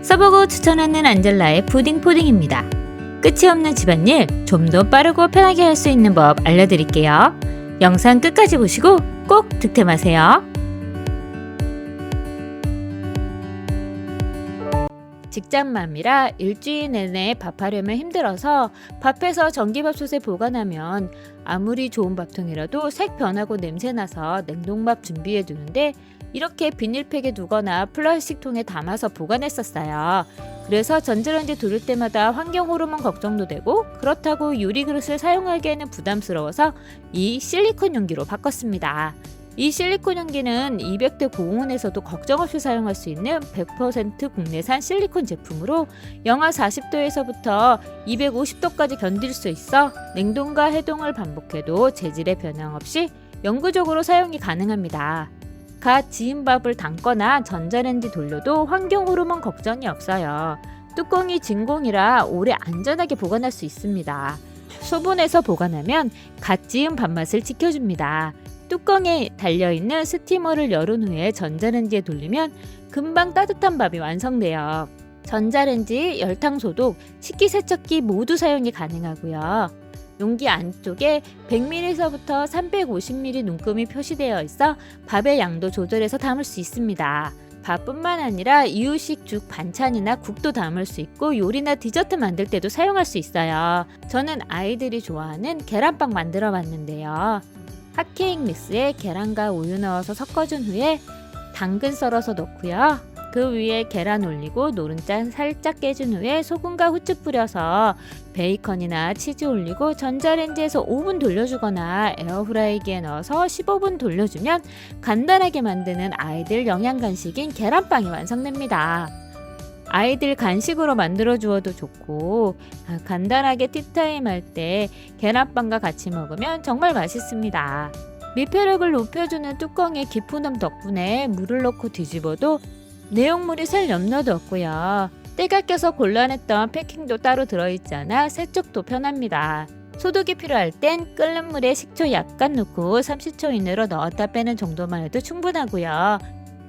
써보고 추천하는 안젤라의 푸딩입니다. 끝이 없는 집안일 좀 더 빠르고 편하게 할 수 있는 법 알려드릴게요. 영상 끝까지 보시고 꼭 득템하세요. 직장맘이라 일주일 내내 밥하려면 힘들어서 밥해서 전기밥솥에 보관하면 아무리 좋은 밥통이라도 색 변하고 냄새나서 냉동밥 준비해 두는데 이렇게 비닐팩에 두거나 플라스틱 통에 담아서 보관했었어요. 그래서 전자레인지 돌릴 때마다 환경 호르몬 걱정도 되고 그렇다고 유리 그릇을 사용하기에는 부담스러워서 이 실리콘 용기로 바꿨습니다. 이 실리콘 용기는 200대 고온에서도 걱정 없이 사용할 수 있는 100% 국내산 실리콘 제품으로 영하 40도에서부터 250도까지 견딜 수 있어 냉동과 해동을 반복해도 재질의 변형 없이 영구적으로 사용이 가능합니다. 갓 지은 밥을 담거나 전자레인지 돌려도 환경 호르몬 걱정이 없어요. 뚜껑이 진공이라 오래 안전하게 보관할 수 있습니다. 소분해서 보관하면 갓 지은 밥맛을 지켜줍니다. 뚜껑에 달려있는 스티머를 열은 후에 전자레인지에 돌리면 금방 따뜻한 밥이 완성돼요. 전자레인지, 열탕 소독, 식기세척기 모두 사용이 가능하고요. 용기 안쪽에 100ml서부터 350ml 눈금이 표시되어 있어 밥의 양도 조절해서 담을 수 있습니다. 밥뿐만 아니라 이유식 죽, 반찬이나 국도 담을 수 있고 요리나 디저트 만들 때도 사용할 수 있어요. 저는 아이들이 좋아하는 계란빵 만들어 봤는데요. 핫케이크 믹스에 계란과 우유 넣어서 섞어준 후에 당근 썰어서 넣고요. 그 위에 계란 올리고 노른자 살짝 깨준 후에 소금과 후추 뿌려서 베이컨이나 치즈 올리고 전자레인지에서 5분 돌려주거나 에어프라이기에 넣어서 15분 돌려주면 간단하게 만드는 아이들 영양 간식인 계란빵이 완성됩니다. 아이들 간식으로 만들어 주어도 좋고 간단하게 티타임 할 때 계란빵과 같이 먹으면 정말 맛있습니다. 밀폐력을 높여주는 뚜껑의 깊은 덕분에 물을 넣고 뒤집어도 내용물이 셀 염려도 없고요. 때가 껴서 곤란했던 패킹도 따로 들어있지 않아 세척도 편합니다. 소독이 필요할 땐 끓는 물에 식초 약간 넣고 30초 이내로 넣었다 빼는 정도만 해도 충분하고요.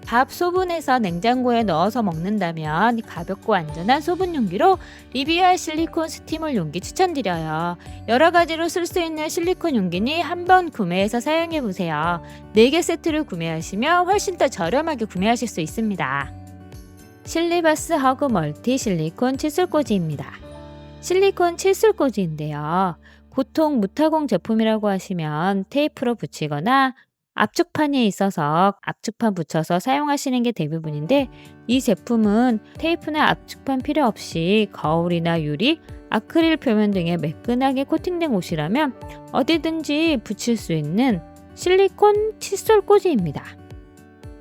밥 소분해서 냉장고에 넣어서 먹는다면 가볍고 안전한 소분 용기로 리비아 실리콘 스티머 용기 추천드려요. 여러 가지로 쓸 수 있는 실리콘 용기니 한번 구매해서 사용해보세요. 4개 세트를 구매하시면 훨씬 더 저렴하게 구매하실 수 있습니다. 실리바스 허그 멀티 실리콘 칫솔꽂이입니다. 실리콘 칫솔꽂이인데요. 보통 무타공 제품이라고 하시면 테이프로 붙이거나 압축판이 있어서 압축판 붙여서 사용하시는 게 대부분인데 이 제품은 테이프나 압축판 필요 없이 거울이나 유리, 아크릴 표면 등에 매끈하게 코팅된 옷이라면 어디든지 붙일 수 있는 실리콘 칫솔 꽂이입니다.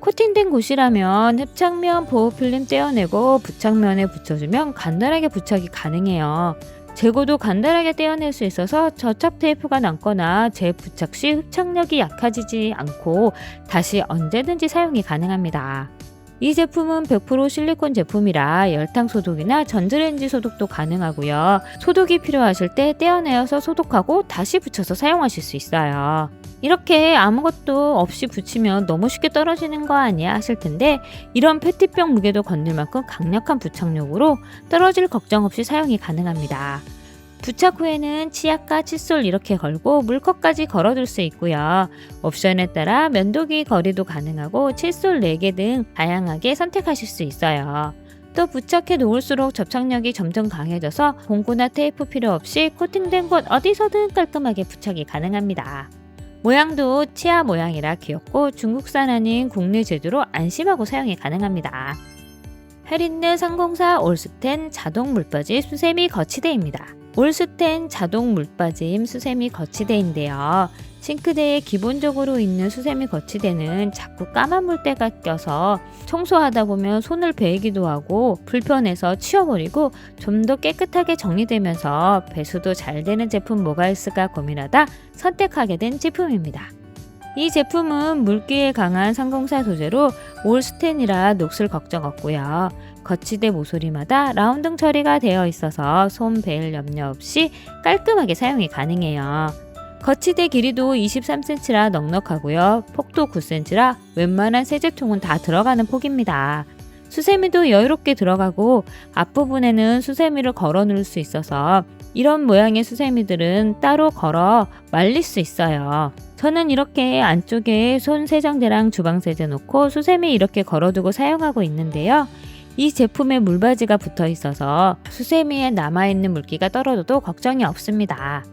코팅된 곳이라면 흡착면 보호필름 떼어내고 부착면에 붙여주면 간단하게 부착이 가능해요. 재고도 간단하게 떼어낼 수 있어서 접착 테이프가 남거나 재부착 시 흡착력이 약해지지 않고 다시 언제든지 사용이 가능합니다. 이 제품은 100% 실리콘 제품이라 열탕 소독이나 전자레인지 소독도 가능하고요. 소독이 필요하실 때 떼어내어서 소독하고 다시 붙여서 사용하실 수 있어요. 이렇게 아무것도 없이 붙이면 너무 쉽게 떨어지는 거 아니야 하실 텐데 이런 페트병 무게도 건들 만큼 강력한 부착력으로 떨어질 걱정 없이 사용이 가능합니다. 부착 후에는 치약과 칫솔 이렇게 걸고 물컵까지 걸어둘 수 있고요. 옵션에 따라 면도기 거리도 가능하고 칫솔 4개 등 다양하게 선택하실 수 있어요. 또 부착해 놓을수록 접착력이 점점 강해져서 봉구나 테이프 필요 없이 코팅된 곳 어디서든 깔끔하게 부착이 가능합니다. 모양도 치아 모양이라 귀엽고 중국산 아닌 국내 제조로 안심하고 사용이 가능합니다. 헬린느 304 올스텐 자동 물빠짐 수세미 거치대입니다. 올스텐 자동 물빠짐 수세미 거치대인데요. 싱크대에 기본적으로 있는 수세미 거치대는 자꾸 까만 물때가 껴서 청소하다 보면 손을 베이기도 하고 불편해서 치워버리고 좀 더 깨끗하게 정리되면서 배수도 잘 되는 제품 뭐가 있을까 고민하다 선택하게 된 제품입니다. 이 제품은 물기에 강한 304 소재로 올스텐이라 녹슬 걱정 없고요. 거치대 모서리마다 라운딩 처리가 되어 있어서 손 베일 염려 없이 깔끔하게 사용이 가능해요. 거치대 길이도 23cm라 넉넉하고요. 폭도 9cm라 웬만한 세제통은 다 들어가는 폭입니다. 수세미도 여유롭게 들어가고 앞부분에는 수세미를 걸어 놓을 수 있어서 이런 모양의 수세미들은 따로 걸어 말릴 수 있어요. 저는 이렇게 안쪽에 손 세정대랑 주방 세제 놓고 수세미 이렇게 걸어두고 사용하고 있는데요. 이 제품에 물바지가 붙어 있어서 수세미에 남아있는 물기가 떨어져도 걱정이 없습니다.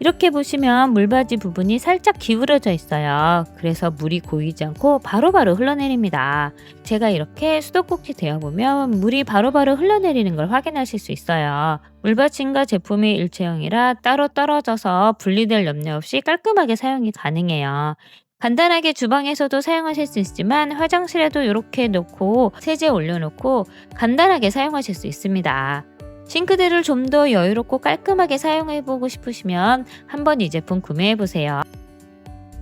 이렇게 보시면 물바지 부분이 살짝 기울어져 있어요. 그래서 물이 고이지 않고 바로바로 흘러내립니다. 제가 이렇게 수도꼭지 데워보면 물이 바로바로 흘러내리는 걸 확인하실 수 있어요. 물받침과 제품이 일체형이라 따로 떨어져서 분리될 염려 없이 깔끔하게 사용이 가능해요. 간단하게 주방에서도 사용하실 수 있지만 화장실에도 이렇게 놓고 세제 올려놓고 간단하게 사용하실 수 있습니다. 싱크대를 좀 더 여유롭고 깔끔하게 사용해보고 싶으시면 한번 이 제품 구매해보세요.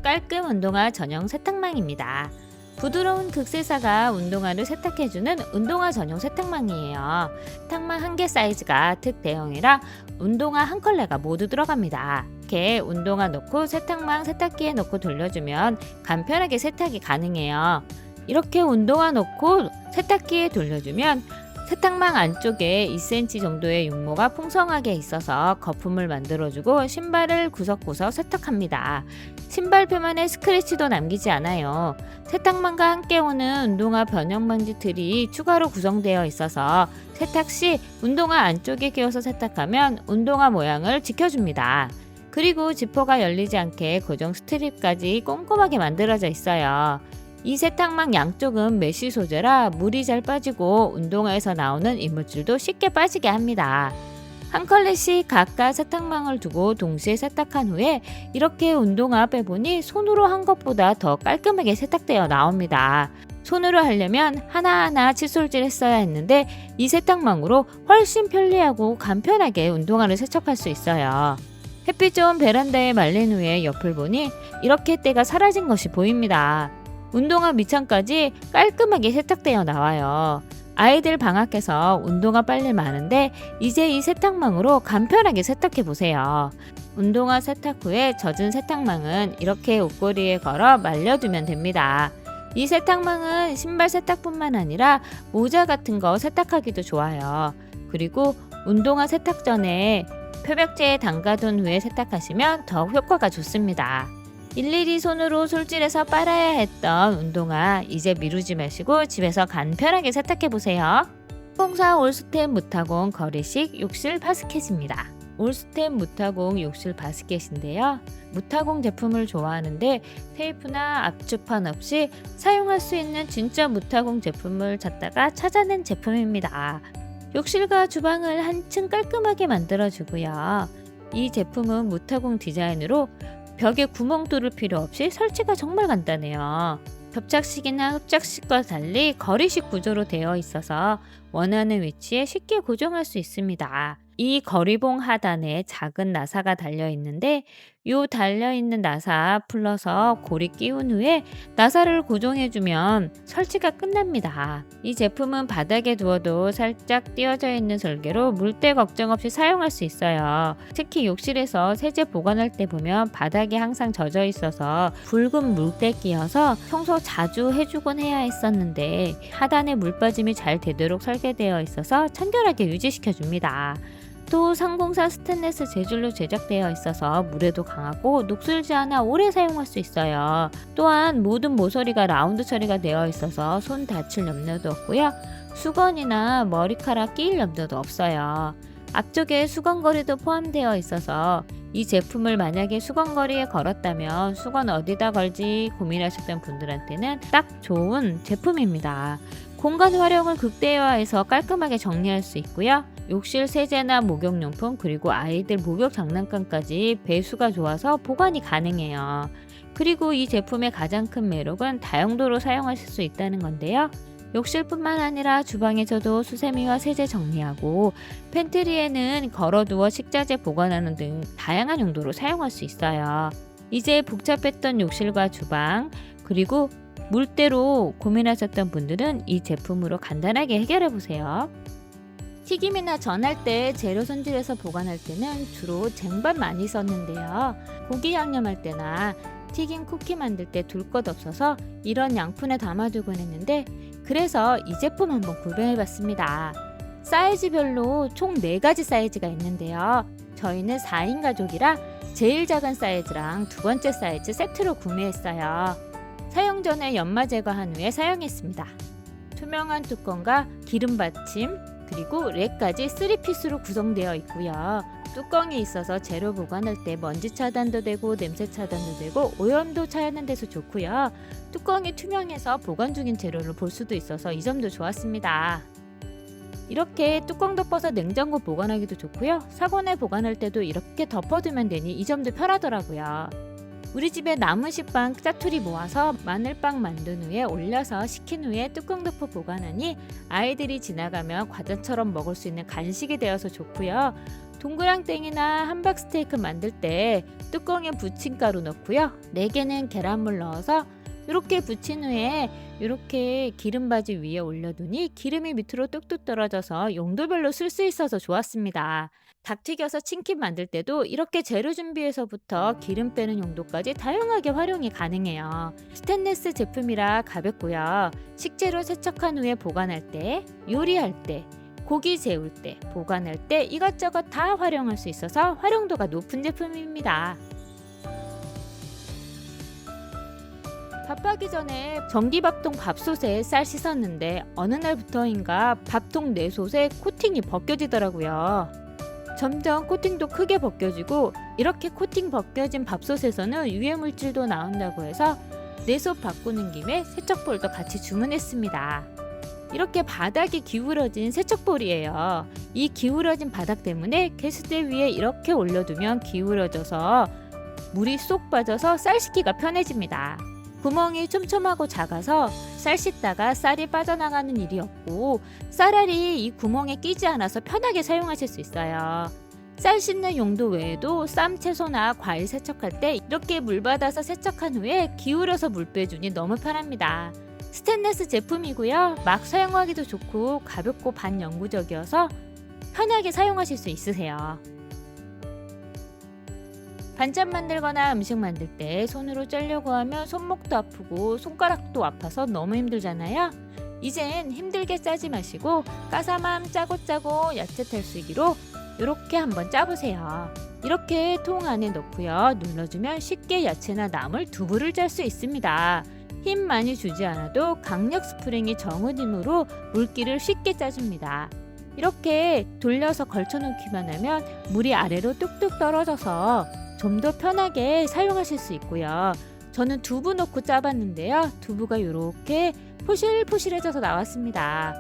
깔끔 운동화 전용 세탁망입니다. 부드러운 극세사가 운동화를 세탁해주는 운동화 전용 세탁망이에요. 세탁망 한 개 사이즈가 특대형이라 운동화 한 컬레가 모두 들어갑니다. 이렇게 운동화 넣고 세탁망 세탁기에 넣고 돌려주면 간편하게 세탁이 가능해요. 이렇게 운동화 넣고 세탁기에 돌려주면 세탁망 안쪽에 2cm 정도의 윤모가 풍성하게 있어서 거품을 만들어주고 신발을 구석구석 세탁합니다. 신발 표면에 스크래치도 남기지 않아요. 세탁망과 함께 오는 운동화 변형방지 틀이 추가로 구성되어 있어서 세탁 시 운동화 안쪽에 끼워서 세탁하면 운동화 모양을 지켜줍니다. 그리고 지퍼가 열리지 않게 고정 스트립까지 꼼꼼하게 만들어져 있어요. 이 세탁망 양쪽은 메쉬 소재라 물이 잘 빠지고 운동화에서 나오는 이물질도 쉽게 빠지게 합니다. 한 컬레씩 각각 세탁망을 두고 동시에 세탁한 후에 이렇게 운동화 빼보니 손으로 한 것보다 더 깔끔하게 세탁되어 나옵니다. 손으로 하려면 하나하나 칫솔질 했어야 했는데 이 세탁망으로 훨씬 편리하고 간편하게 운동화를 세척할 수 있어요. 햇빛 좋은 베란다에 말린 후에 옆을 보니 이렇게 때가 사라진 것이 보입니다. 운동화 밑창까지 깔끔하게 세탁되어 나와요. 아이들 방학해서 운동화 빨래 많은데 이제 이 세탁망으로 간편하게 세탁해 보세요. 운동화 세탁 후에 젖은 세탁망은 이렇게 옷걸이에 걸어 말려두면 됩니다. 이 세탁망은 신발 세탁뿐만 아니라 모자 같은 거 세탁하기도 좋아요. 그리고 운동화 세탁 전에 표백제에 담가둔 후에 세탁하시면 더 효과가 좋습니다. 일일이 손으로 솔질해서 빨아야 했던 운동화 이제 미루지 마시고 집에서 간편하게 세탁해보세요. 봉사 올스텐 무타공 거리식 욕실 바스켓입니다. 올스텐 무타공 욕실 바스켓인데요. 무타공 제품을 좋아하는데 테이프나 압축판 없이 사용할 수 있는 진짜 무타공 제품을 찾다가 찾아낸 제품입니다. 욕실과 주방을 한층 깔끔하게 만들어주고요. 이 제품은 무타공 디자인으로 벽에 구멍 뚫을 필요 없이 설치가 정말 간단해요. 접착식이나 흡착식과 달리 거리식 구조로 되어 있어서 원하는 위치에 쉽게 고정할 수 있습니다. 이 거리봉 하단에 작은 나사가 달려 있는데 이 달려 있는 나사 풀러서 고리 끼운 후에 나사를 고정해주면 설치가 끝납니다. 이 제품은 바닥에 두어도 살짝 띄어져 있는 설계로 물때 걱정 없이 사용할 수 있어요. 특히 욕실에서 세제 보관할 때 보면 바닥이 항상 젖어 있어서 붉은 물때 끼어서 청소 자주 해주곤 해야 했었는데 하단에 물 빠짐이 잘 되도록 설계되어 있어서 청결하게 유지시켜줍니다. 또 상공사 스테인리스 재질로 제작되어 있어서 물에도 강하고 녹슬지 않아 오래 사용할 수 있어요. 또한 모든 모서리가 라운드 처리가 되어 있어서 손 다칠 염려도 없고요. 수건이나 머리카락 끼일 염려도 없어요. 앞쪽에 수건거리도 포함되어 있어서 이 제품을 만약에 수건거리에 걸었다면 수건 어디다 걸지 고민하셨던 분들한테는 딱 좋은 제품입니다. 공간 활용을 극대화해서 깔끔하게 정리할 수 있고요. 욕실 세제나 목욕용품 그리고 아이들 목욕 장난감까지 배수가 좋아서 보관이 가능해요. 그리고 이 제품의 가장 큰 매력은 다용도로 사용하실 수 있다는 건데요. 욕실뿐만 아니라 주방에서도 수세미와 세제 정리하고 팬트리에는 걸어두어 식자재 보관하는 등 다양한 용도로 사용할 수 있어요. 이제 복잡했던 욕실과 주방 그리고 물때로 고민하셨던 분들은 이 제품으로 간단하게 해결해보세요. 튀김이나 전할 때 재료 손질해서 보관할 때는 주로 쟁반 많이 썼는데요. 고기 양념할 때나 튀김 쿠키 만들 때 둘 것 없어서 이런 양푼에 담아두곤 했는데 그래서 이 제품 한번 구매해봤습니다. 사이즈별로 총 4가지 사이즈가 있는데요. 저희는 4인 가족이라 제일 작은 사이즈랑 두 번째 사이즈 세트로 구매했어요. 사용 전에 연마 제거한 후에 사용했습니다. 투명한 뚜껑과 기름 받침 그리고 랙까지 3피스로 구성되어 있고요. 뚜껑이 있어서 재료 보관할 때 먼지 차단도 되고 냄새 차단도 되고 오염도 차하는 데서 좋고요. 뚜껑이 투명해서 보관 중인 재료를 볼 수도 있어서 이 점도 좋았습니다. 이렇게 뚜껑 덮어서 냉장고 보관하기도 좋고요. 사골에 보관할 때도 이렇게 덮어두면 되니 이 점도 편하더라고요. 우리 집에 남은 식빵 짜투리 모아서 마늘빵 만든 후에 올려서 식힌 후에 뚜껑 덮어 보관하니 아이들이 지나가면 과자처럼 먹을 수 있는 간식이 되어서 좋고요. 동그랑땡이나 함박스테이크 만들 때 뚜껑에 부침가루 넣고요. 4개는 계란물 넣어서 이렇게 부친 후에 이렇게 기름바지 위에 올려두니 기름이 밑으로 뚝뚝 떨어져서 용도별로 쓸 수 있어서 좋았습니다. 닭 튀겨서 치킨 만들 때도 이렇게 재료 준비에서부터 기름 빼는 용도까지 다양하게 활용이 가능해요. 스테인리스 제품이라 가볍고요. 식재료 세척한 후에 보관할 때, 요리할 때, 고기 재울 때, 보관할 때 이것저것 다 활용할 수 있어서 활용도가 높은 제품입니다. 밥하기 전에 전기밥통 밥솥에 쌀 씻었는데 어느 날부터인가 밥통 내솥에 코팅이 벗겨지더라고요. 점점 코팅도 크게 벗겨지고 이렇게 코팅 벗겨진 밥솥에서는 유해물질도 나온다고 해서 내솥 바꾸는 김에 세척볼도 같이 주문했습니다. 이렇게 바닥이 기울어진 세척볼이에요. 이 기울어진 바닥 때문에 개수대 위에 이렇게 올려두면 기울어져서 물이 쏙 빠져서 쌀 씻기가 편해집니다. 구멍이 촘촘하고 작아서 쌀 씻다가 쌀이 빠져나가는 일이 없고 쌀알이 이 구멍에 끼지 않아서 편하게 사용하실 수 있어요. 쌀 씻는 용도 외에도 쌈 채소나 과일 세척할 때 이렇게 물 받아서 세척한 후에 기울여서 물 빼주니 너무 편합니다. 스테인리스 제품이고요. 막 사용하기도 좋고 가볍고 반영구적이어서 편하게 사용하실 수 있으세요. 반찬 만들거나 음식 만들 때 손으로 짜려고 하면 손목도 아프고 손가락도 아파서 너무 힘들잖아요. 이젠 힘들게 짜지 마시고 까사맘 짜고 야채 탈수기로 이렇게 한번 짜보세요. 이렇게 통 안에 넣고요. 눌러주면 쉽게 야채나 나물, 두부를 짤 수 있습니다. 힘 많이 주지 않아도 강력 스프링이 정은 힘으로 물기를 쉽게 짜줍니다. 이렇게 돌려서 걸쳐놓기만 하면 물이 아래로 뚝뚝 떨어져서 좀 더 편하게 사용하실 수 있고요. 저는 두부 넣고 짜봤는데요. 두부가 이렇게 포실포실해져서 나왔습니다.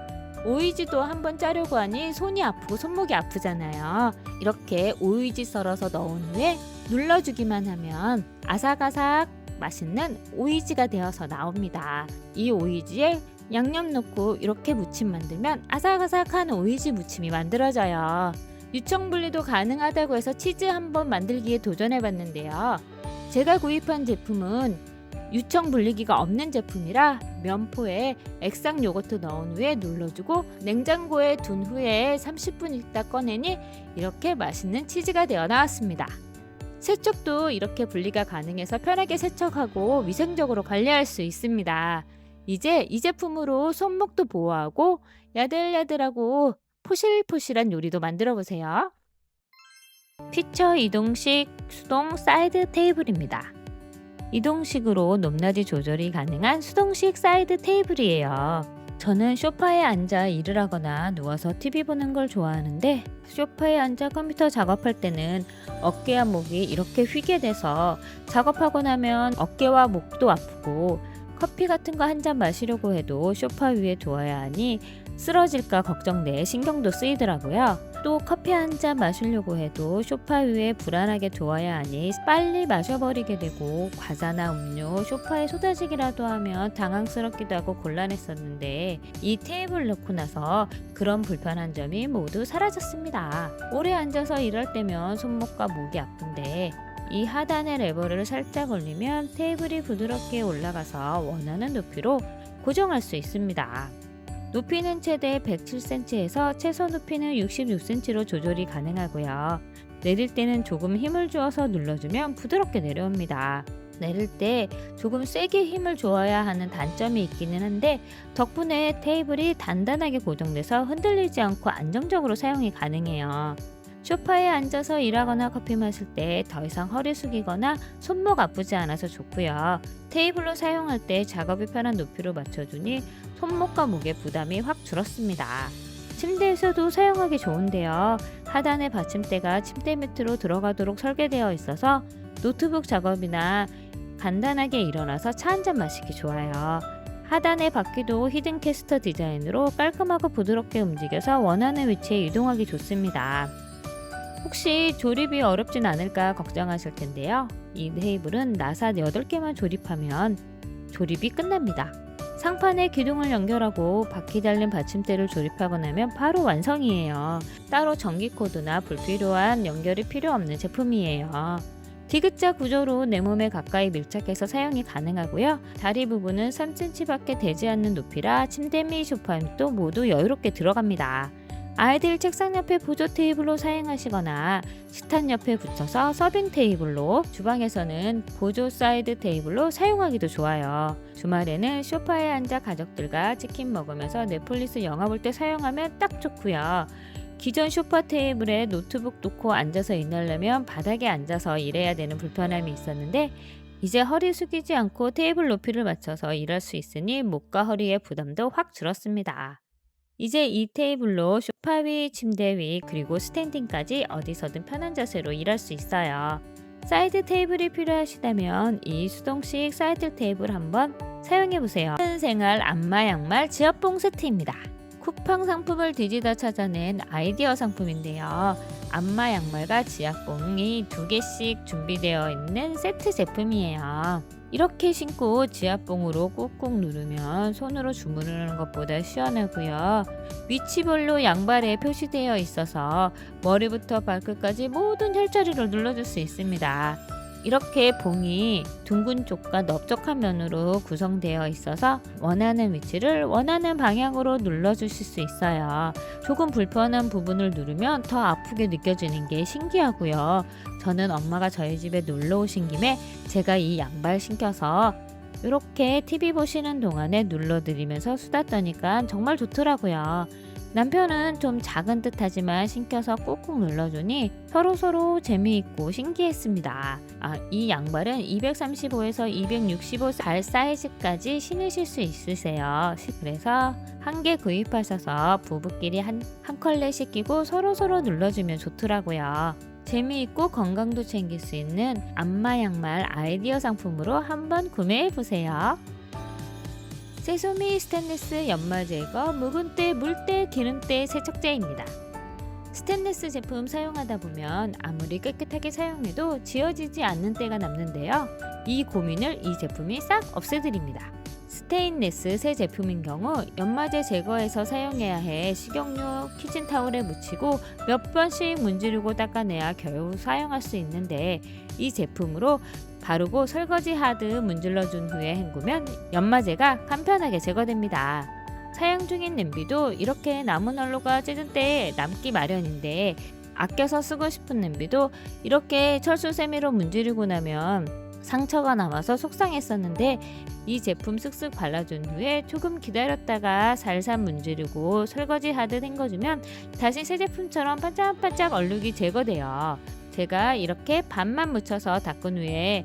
오이지도 한번 짜려고 하니 손이 아프고 손목이 아프잖아요. 이렇게 오이지 썰어서 넣은 후에 눌러주기만 하면 아삭아삭 맛있는 오이지가 되어서 나옵니다. 이 오이지에 양념 넣고 이렇게 무침 만들면 아삭아삭한 오이지 무침이 만들어져요. 유청분리도 가능하다고 해서 치즈 한번 만들기에 도전해봤는데요. 제가 구입한 제품은 유청분리기가 없는 제품이라 면포에 액상 요거트 넣은 후에 눌러주고 냉장고에 둔 후에 30분 있다 꺼내니 이렇게 맛있는 치즈가 되어 나왔습니다. 세척도 이렇게 분리가 가능해서 편하게 세척하고 위생적으로 관리할 수 있습니다. 이제 이 제품으로 손목도 보호하고 야들야들하고 포실포실한 요리도 만들어 보세요. 피처 이동식 수동 사이드 테이블입니다. 이동식으로 높낮이 조절이 가능한 수동식 사이드 테이블이에요. 저는 소파에 앉아 일을 하거나 누워서 TV 보는 걸 좋아하는데 소파에 앉아 컴퓨터 작업할 때는 어깨와 목이 이렇게 휘게 돼서 작업하고 나면 어깨와 목도 아프고 커피 같은 거 한 잔 마시려고 해도 소파 위에 두어야 하니 쓰러질까 걱정돼 신경도 쓰이더라고요. 또 커피 한 잔 마시려고 해도 소파 위에 불안하게 두어야 하니 빨리 마셔버리게 되고 과자나 음료 소파에 쏟아지기라도 하면 당황스럽기도 하고 곤란했었는데 이 테이블 넣고 나서 그런 불편한 점이 모두 사라졌습니다. 오래 앉아서 일할 때면 손목과 목이 아픈데 이 하단의 레버를 살짝 올리면 테이블이 부드럽게 올라가서 원하는 높이로 고정할 수 있습니다. 높이는 최대 107cm에서 최소 높이는 66cm로 조절이 가능하고요. 내릴 때는 조금 힘을 주어서 눌러주면 부드럽게 내려옵니다. 내릴 때 조금 세게 힘을 줘야 하는 단점이 있기는 한데 덕분에 테이블이 단단하게 고정돼서 흔들리지 않고 안정적으로 사용이 가능해요. 소파에 앉아서 일하거나 커피 마실 때 더 이상 허리 숙이거나 손목 아프지 않아서 좋고요. 테이블로 사용할 때 작업이 편한 높이로 맞춰주니 손목과 목의 부담이 확 줄었습니다. 침대에서도 사용하기 좋은데요. 하단의 받침대가 침대 밑으로 들어가도록 설계되어 있어서 노트북 작업이나 간단하게 일어나서 차 한잔 마시기 좋아요. 하단의 바퀴도 히든 캐스터 디자인으로 깔끔하고 부드럽게 움직여서 원하는 위치에 이동하기 좋습니다. 혹시 조립이 어렵진 않을까 걱정하실 텐데요. 이 테이블은 나사 8개만 조립하면 조립이 끝납니다. 상판에 기둥을 연결하고 바퀴 달린 받침대를 조립하고 나면 바로 완성이에요. 따로 전기 코드나 불필요한 연결이 필요 없는 제품이에요. 디귿자 구조로 내 몸에 가까이 밀착해서 사용이 가능하고요. 다리 부분은 3cm밖에 되지 않는 높이라 침대 및 소파 밑도 모두 여유롭게 들어갑니다. 아이들 책상 옆에 보조 테이블로 사용하시거나 식탁 옆에 붙여서 서빙 테이블로, 주방에서는 보조 사이드 테이블로 사용하기도 좋아요. 주말에는 소파에 앉아 가족들과 치킨 먹으면서 넷플릭스 영화 볼 때 사용하면 딱 좋고요. 기존 소파 테이블에 노트북 놓고 앉아서 일하려면 바닥에 앉아서 일해야 되는 불편함이 있었는데 이제 허리 숙이지 않고 테이블 높이를 맞춰서 일할 수 있으니 목과 허리의 부담도 확 줄었습니다. 이제 이 테이블로 소파 위, 침대 위, 그리고 스탠딩까지 어디서든 편한 자세로 일할 수 있어요. 사이드 테이블이 필요하시다면 이 수동식 사이드 테이블 한번 사용해보세요. 생활 안마 양말 지압봉 세트입니다. 쿠팡 상품을 뒤지다 찾아낸 아이디어 상품인데요. 안마 양말과 지압봉이 2개씩 준비되어 있는 세트 제품이에요. 이렇게 신고 지압봉으로 꾹꾹 누르면 손으로 주무르는 것보다 시원하고요. 위치별로 양발에 표시되어 있어서 머리부터 발끝까지 모든 혈자리를 눌러줄 수 있습니다. 이렇게 봉이 둥근 쪽과 넓적한 면으로 구성되어 있어서 원하는 위치를 원하는 방향으로 눌러주실 수 있어요. 조금 불편한 부분을 누르면 더 아프게 느껴지는 게 신기하고요. 저는 엄마가 저희 집에 놀러 오신 김에 제가 이 양발 신겨서 이렇게 TV 보시는 동안에 눌러드리면서 수다 떠니까 정말 좋더라고요. 남편은 좀 작은 듯 하지만 신겨서 꾹꾹 눌러주니 서로서로 재미있고 신기했습니다. 이 양발은 235에서 265발 사이즈까지 신으실 수 있으세요. 그래서 한 개 구입하셔서 부부끼리 한 컬레씩 끼고 서로서로 눌러주면 좋더라고요. 재미있고 건강도 챙길 수 있는 안마 양말 아이디어 상품으로 한번 구매해보세요. 세소미 스테인리스 연마 제거 묵은때, 물때, 기름때 세척제입니다. 스테인리스 제품 사용하다 보면 아무리 깨끗하게 사용해도 지워지지 않는 때가 남는데요. 이 고민을 이 제품이 싹 없애드립니다. 스테인리스 새 제품인 경우 연마제 제거해서 사용해야 해 식용유, 키친타올에 묻히고 몇 번씩 문지르고 닦아내야 겨우 사용할 수 있는데 이 제품으로 바르고 설거지 하드 문질러준 후에 헹구면 연마제가 간편하게 제거됩니다. 사용 중인 냄비도 이렇게 나무 난로가 찌든 때에 남기 마련인데 아껴서 쓰고 싶은 냄비도 이렇게 철수세미로 문지르고 나면 상처가 남아서 속상했었는데 이 제품 쓱쓱 발라준 후에 조금 기다렸다가 살살 문지르고 설거지 하듯 헹궈주면 다시 새 제품처럼 반짝반짝 얼룩이 제거돼요. 제가 이렇게 반만 묻혀서 닦은 후에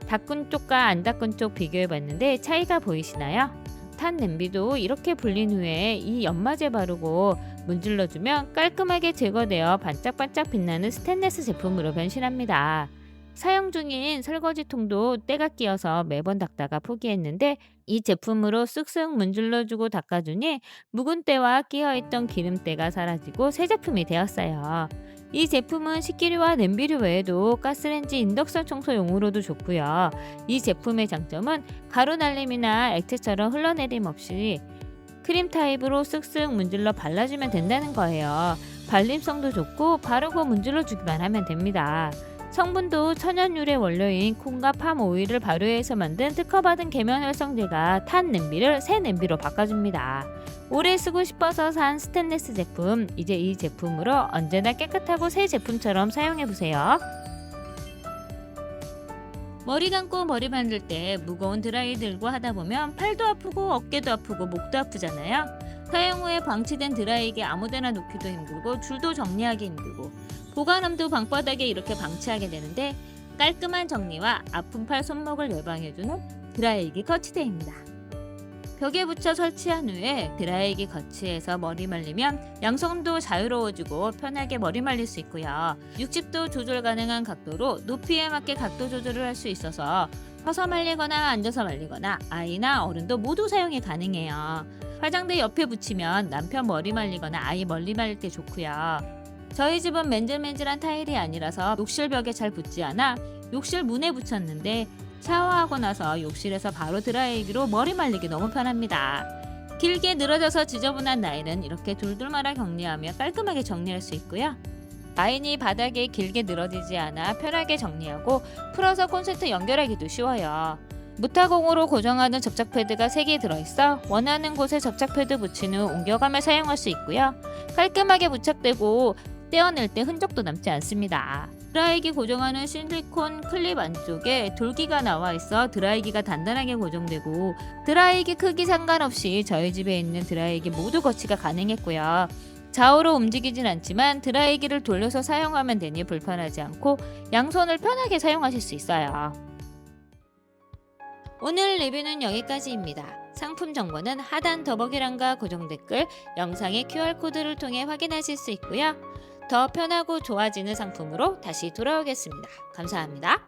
닦은 쪽과 안 닦은 쪽 비교해봤는데 차이가 보이시나요? 탄 냄비도 이렇게 불린 후에 이 연마제 바르고 문질러주면 깔끔하게 제거되어 반짝반짝 빛나는 스테인리스 제품으로 변신합니다. 사용 중인 설거지통도 때가 끼어서 매번 닦다가 포기했는데 이 제품으로 쓱쓱 문질러주고 닦아주니 묵은 때와 끼어있던 기름때가 사라지고 새 제품이 되었어요. 이 제품은 식기류와 냄비류 외에도 가스레인지 인덕션 청소용으로도 좋고요. 이 제품의 장점은 가루 날림이나 액체처럼 흘러내림 없이 크림 타입으로 쓱쓱 문질러 발라주면 된다는 거예요. 발림성도 좋고 바르고 문질러주기만 하면 됩니다. 성분도 천연 유래 원료인 콩과 팜 오일을 발효해서 만든 특허받은 계면 활성제가 탄 냄비를 새 냄비로 바꿔줍니다. 오래 쓰고 싶어서 산 스테인리스 제품, 이제 이 제품으로 언제나 깨끗하고 새 제품처럼 사용해보세요. 머리 감고 머리 만들 때 무거운 드라이 들고 하다 보면 팔도 아프고 어깨도 아프고 목도 아프잖아요. 사용 후에 방치된 드라이기 아무데나 놓기도 힘들고 줄도 정리하기 힘들고 보관함도 방바닥에 이렇게 방치하게 되는데, 깔끔한 정리와 아픈 팔 손목을 예방해주는 드라이기 거치대입니다. 벽에 붙여 설치한 후에 드라이기 거치해서 머리 말리면 양손도 자유로워지고 편하게 머리 말릴 수 있고요. 60도 조절 가능한 각도로 높이에 맞게 각도 조절을 할 수 있어서 서서 말리거나 앉아서 말리거나 아이나 어른도 모두 사용이 가능해요. 화장대 옆에 붙이면 남편 머리 말리거나 아이 머리 말릴 때 좋고요. 저희 집은 맨질맨질한 타일이 아니라서 욕실 벽에 잘 붙지 않아 욕실 문에 붙였는데, 샤워하고 나서 욕실에서 바로 드라이기로 머리 말리기 너무 편합니다. 길게 늘어져서 지저분한 라인은 이렇게 둘둘 말아 정리하며 깔끔하게 정리할 수 있고요. 라인이 바닥에 길게 늘어지지 않아 편하게 정리하고 풀어서 콘센트 연결하기도 쉬워요. 무타공으로 고정하는 접착 패드가 3개 들어있어 원하는 곳에 접착 패드 붙인 후 옮겨가며 사용할 수 있고요. 깔끔하게 부착되고 떼어낼 때 흔적도 남지 않습니다. 드라이기 고정하는 실리콘 클립 안쪽에 돌기가 나와 있어 드라이기가 단단하게 고정되고, 드라이기 크기 상관없이 저희 집에 있는 드라이기 모두 거치가 가능했고요. 좌우로 움직이진 않지만 드라이기를 돌려서 사용하면 되니 불편하지 않고 양손을 편하게 사용하실 수 있어요. 오늘 리뷰는 여기까지입니다. 상품 정보는 하단 더보기란과 고정 댓글, 영상의 QR코드를 통해 확인하실 수 있고요. 더 편하고 좋아지는 상품으로 다시 돌아오겠습니다. 감사합니다.